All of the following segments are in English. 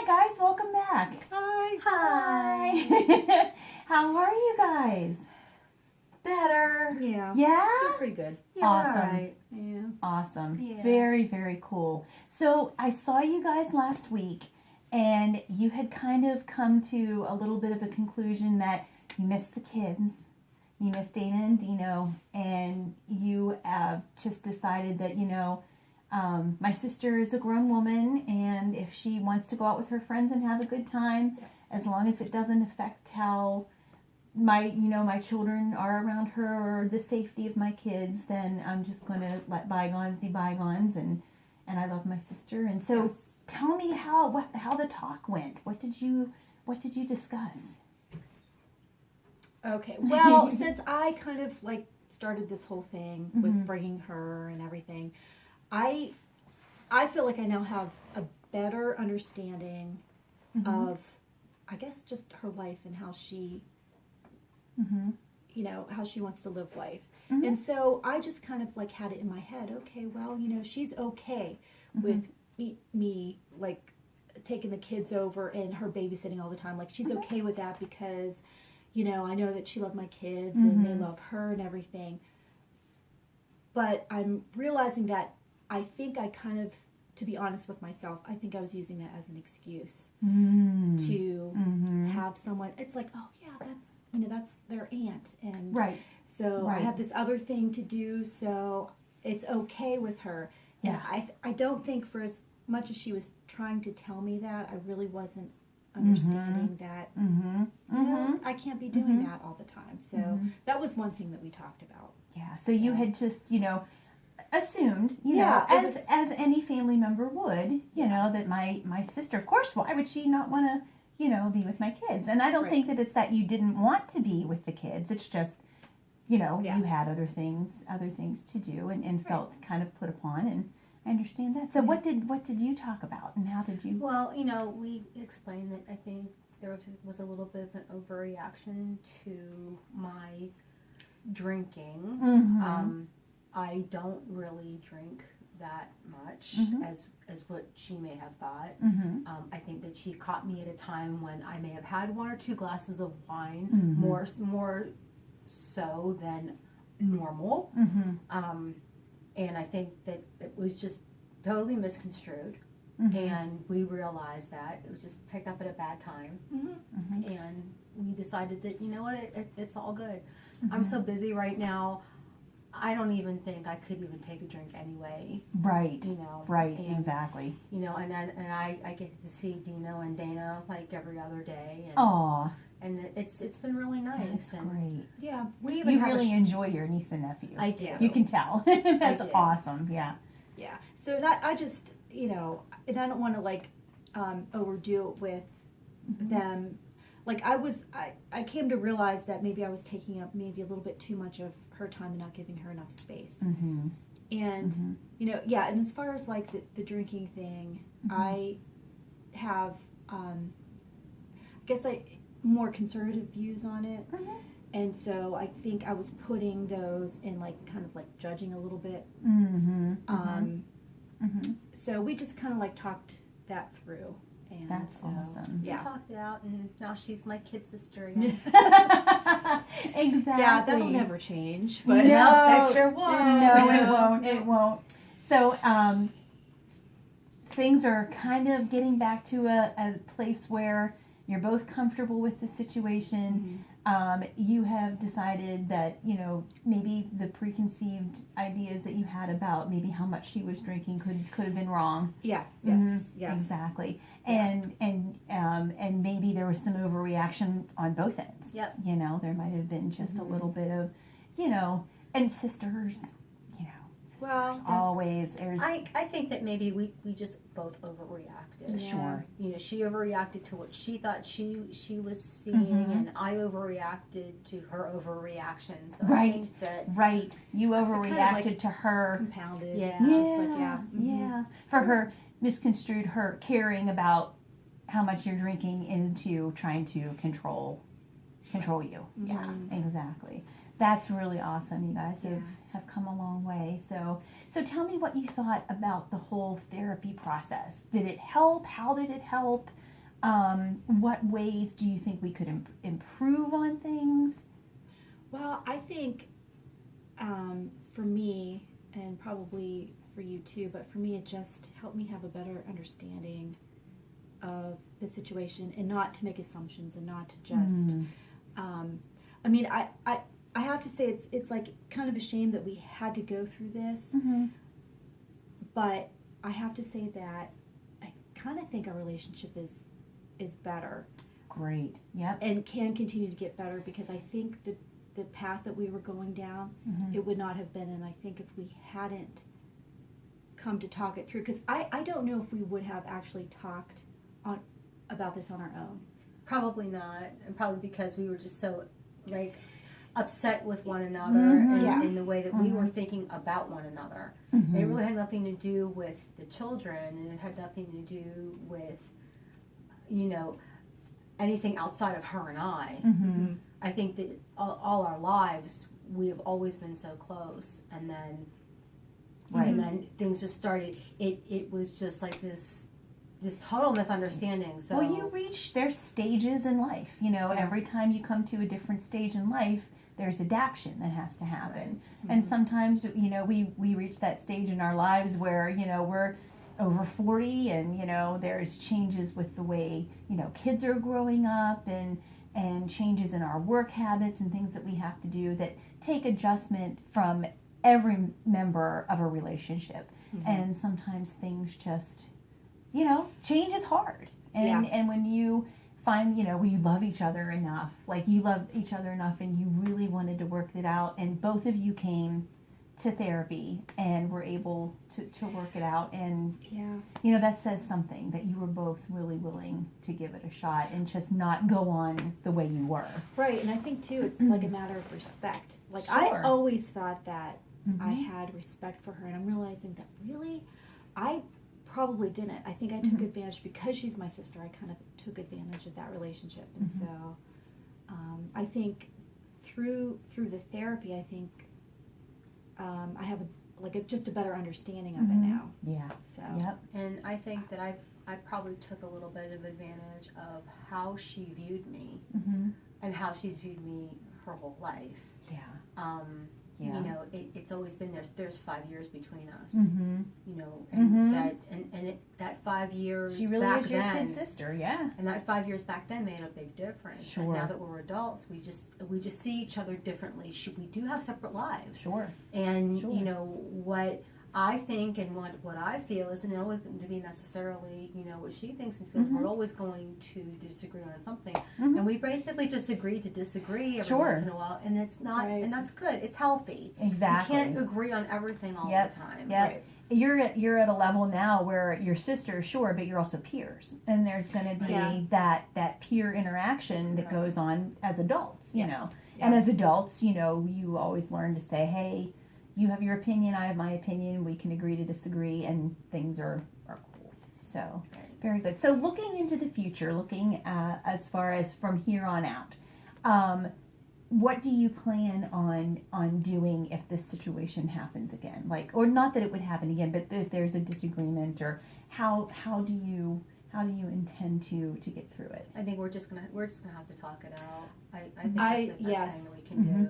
Hi guys, welcome back. Hi. Hi. How are you guys? Better. Yeah. Yeah? Feel pretty good. Yeah, awesome. All right. Yeah. Awesome. Yeah. Very, very cool. So I saw you guys last week and you had kind of come to a little bit of a conclusion that you missed the kids. You missed Dana and Dino, and you have just decided that, my sister is a grown woman, and if she wants to go out with her friends and have a good time, Yes. as long as it doesn't affect how my children are around her or the safety of my kids, then I'm just going to let bygones be bygones, and I love my sister. And so Yes. tell me how the talk went. What did you discuss? Okay. Well, since I kind of started this whole thing Mm-hmm. with bringing her and everything, I feel like I now have a better understanding Mm-hmm. of, I guess, just her life and how she, Mm-hmm. how she wants to live life. Mm-hmm. And so I just kind of had it in my head. Okay, well, she's okay Mm-hmm. with me taking the kids over and her babysitting all the time. She's Mm-hmm. okay with that because, I know that she loved my kids Mm-hmm. and they love her and everything. But I'm realizing that I think I kind of, to be honest with myself, I think I was using that as an excuse to Mm-hmm. have someone. It's like, oh yeah, that's their aunt, and Right. so Right. I have this other thing to do, so it's okay with her. Yeah. And I don't think for as much as she was trying to tell me that, I really wasn't understanding that, Mm-hmm. Mm-hmm. I can't be doing Mhm. that all the time. So Mhm. that was one thing that we talked about. Yeah. So you had just, assumed, Yeah, it as any family member would, that my sister, of course, why would she not want to, be with my kids? And I don't Right. think that it's that you didn't want to be with the kids. It's just, Yeah. you had other things to do and felt kind of put upon, and I understand that. So Yeah. what did you talk about, and how did you? Well, we explained that I think there was a little bit of an overreaction to my drinking. Mhm. I don't really drink that much Mhm. as what she may have thought. Mhm. I think that she caught me at a time when I may have had one or two glasses of wine, Mhm. more so than normal. Mhm. And I think that it was just totally misconstrued. Mhm. And we realized that it was just picked up at a bad time, Mm-hmm. Mhm. and we decided that it's all good. Mhm. I'm so busy right now, I don't even think I could even take a drink anyway. Right. Right. and, Exactly. and I get to see Dino and Dana every other day, and Aw, and it's been really nice. that's And great. yeah, we even You have really enjoy your niece and nephew. I do. You can tell. That's do. awesome. Yeah. Yeah. So I just, and I don't want to overdo it with them. I came to realize that maybe I was taking up maybe a little bit too much of her time and not giving her enough space. Mm-hmm. And, Mm-hmm. yeah, and as far as the drinking thing, Mhm. I have, I guess more conservative views on it. Mm-hmm. And so I think I was putting those in kind of judging a little bit. Mm-hmm. Mm-hmm. So we just kind of talked that through. And That's so, awesome. we Yeah. talked it out, and now she's my kid sister again. Exactly. Yeah, that'll never change. But No, that sure won't. No, it won't. It won't. So, things are kind of getting back to a place where you're both comfortable with the situation. You have decided that, maybe the preconceived ideas that you had about maybe how much she was drinking could have been wrong. Yeah. Mhm. Yes. Yes. Exactly. Yeah. And maybe there was some overreaction on both ends. Yep. There might have been just a little bit of, and sisters, Well, that's- always there's I think that maybe we just both overreacted. Yeah. sure. She overreacted to what she thought she was seeing, Mhm. and I overreacted to her overreaction. So I Right. think that Right. You kind of overreacted to her. compounded. Yeah. It's Yeah. just Yeah. For her misconstrued her caring about how much you're drinking into trying to control you. Yeah. Exactly. That's really awesome. You guys Yeah. have come a long way. So tell me what you thought about the whole therapy process. Did it help? How did it help? What ways do you think we could improve on things? Well, I think for me, and probably for you too, but for me, it just helped me have a better understanding of the situation and not to make assumptions and not to just, I mean, I have to say it's like kind of a shame that we had to go through this, but I have to say that I kind of think our relationship is better. Great. Yep. And can continue to get better, because I think the path that we were going down, it would not have been. And I think if we hadn't come to talk it through, because I don't know if we would have actually talked about this on our own. Probably not, and probably because we were just so like upset with one another and in the way that we were thinking about one another. It really had nothing to do with the children, and it had nothing to do with, you know, anything outside of her and I. I think that all our lives we have always been so close, and then and then things just started. It was just like this total misunderstanding. So well, you reach, there's stages in life, you know. Every time you come to a different stage in life, there's adaptation that has to happen. And sometimes, you know, we reach that stage in our lives where, you know, we're over 40, and, you know, there's changes with the way, you know, kids are growing up, and changes in our work habits and things that we have to do that take adjustment from every member of a relationship. And sometimes things just, you know, change is hard. And when you find, you know, we love each other enough, like you love each other enough and you really wanted to work it out, and both of you came to therapy and were able to work it out, and you know, that says something, that you were both really willing to give it a shot and just not go on the way you were. Right. And I think too, it's like a matter of respect. Like I always thought that I had respect for her, and I'm realizing that really I probably didn't. I think I took advantage, because she's my sister. I kind of took advantage of that relationship, and so I think through the therapy, I think I have just a better understanding of it now. Yeah. So. Yep. And I think that I probably took a little bit of advantage of how she viewed me and how she's viewed me her whole life. Yeah. You know, it's always been there's 5 years between us. You know, and that 5 years She really back is your then, kid sister, yeah. and that 5 years back then made a big difference. Sure. And now that we're adults, we just see each other differently. We do have separate lives. Sure. And you know what I think and what I feel isn't always going to be necessarily, you know, what she thinks and feels. We're always going to disagree on something, and we basically just agree to disagree every once in a while, and it's not, and that's good. It's healthy. Exactly. You can't agree on everything all the time. Yep. Right. You're at a level now where your sister, sure, but you're also peers, and there's going to be that peer interaction that goes on as adults, you know. And as adults, you know, you always learn to say, hey, you have your opinion, I have my opinion, we can agree to disagree, and things are cool. So, very good. So looking into the future, looking as far as from here on out, what do you plan on doing if this situation happens again? Like, or not that it would happen again, but if there's a disagreement, or how do you intend to get through it? I think we're just gonna have to talk it out. I think that's the best thing that we can do.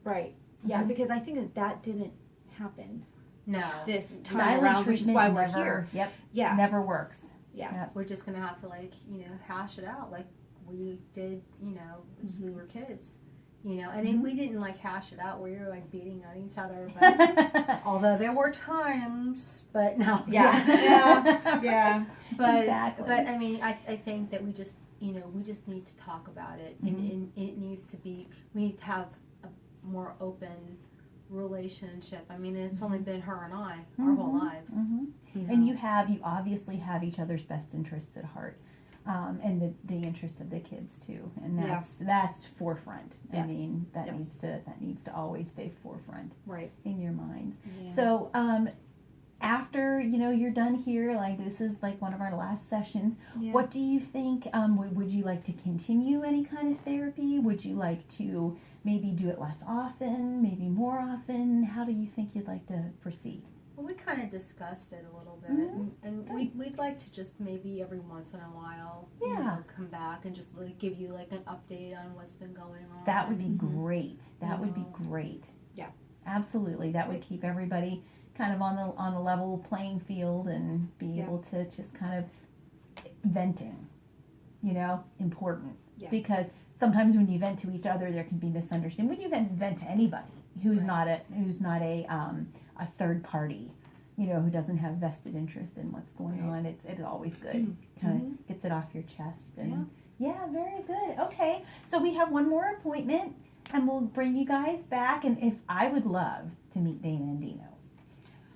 Right. Yeah, because I think that didn't happen No. this time Silent around, which is why we're never, here. Yep. Yeah. Never works. Yeah. Yep. We're just gonna have to, like, you know, hash it out like we did, you know, as we were kids. You know, and we didn't like hash it out where you're like beating on each other, but although there were times, but no. Yeah. But Exactly. but I mean, I think that we just need to talk about it, and it needs to be, we need to have a more open relationship. I mean, it's only been her and I our whole lives. You know? And you obviously have each other's best interests at heart, and the interest of the kids too, and that's forefront. I mean, that needs to always stay forefront in your minds. Yeah. So after you're done here, like this is like one of our last sessions, what do you think? Would you like to continue any kind of therapy? Would you like to maybe do it less often, maybe more often? How do you think you'd like to proceed? Well, we kind of discussed it a little bit, Mhm. and we'd like to just maybe every once in a while, come back and just like give you like an update on what's been going on. That would be great. That would be know. great. Yeah. Absolutely. That would keep everybody kind of on a level playing field and be Yeah. able to just kind of venting, important. Yeah. Because sometimes when you vent to each other, there can be misunderstanding. When you vent to anybody who's not a third party, who doesn't have vested interest in what's going on, it's always good. Kind of gets it off your chest. And yeah, very good. Okay, so we have one more appointment, and we'll bring you guys back. And I would love to meet Dana and Dino.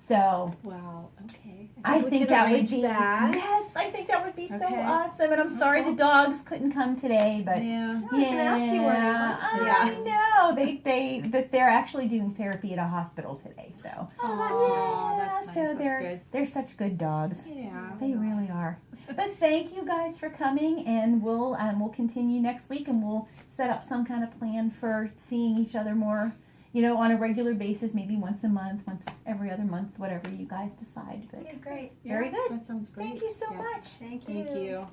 So Wow. Okay. I we think can that would arrange be that. yes. I think that would be so Okay. awesome. And I'm sorry the dogs couldn't come today, but Yeah. I was gonna ask you where they went to. I know they're actually doing therapy at a hospital today. So Oh, that's nice. so That's they're good. they're such good dogs. Yeah. They really are. But thank you guys for coming, and we'll continue next week, and we'll set up some kind of plan for seeing each other more, on a regular basis, maybe once a month, once every other month, whatever you guys decide. But Okay, great. very good. That sounds great. Thank you so Yes. much. Thank you. Thank you.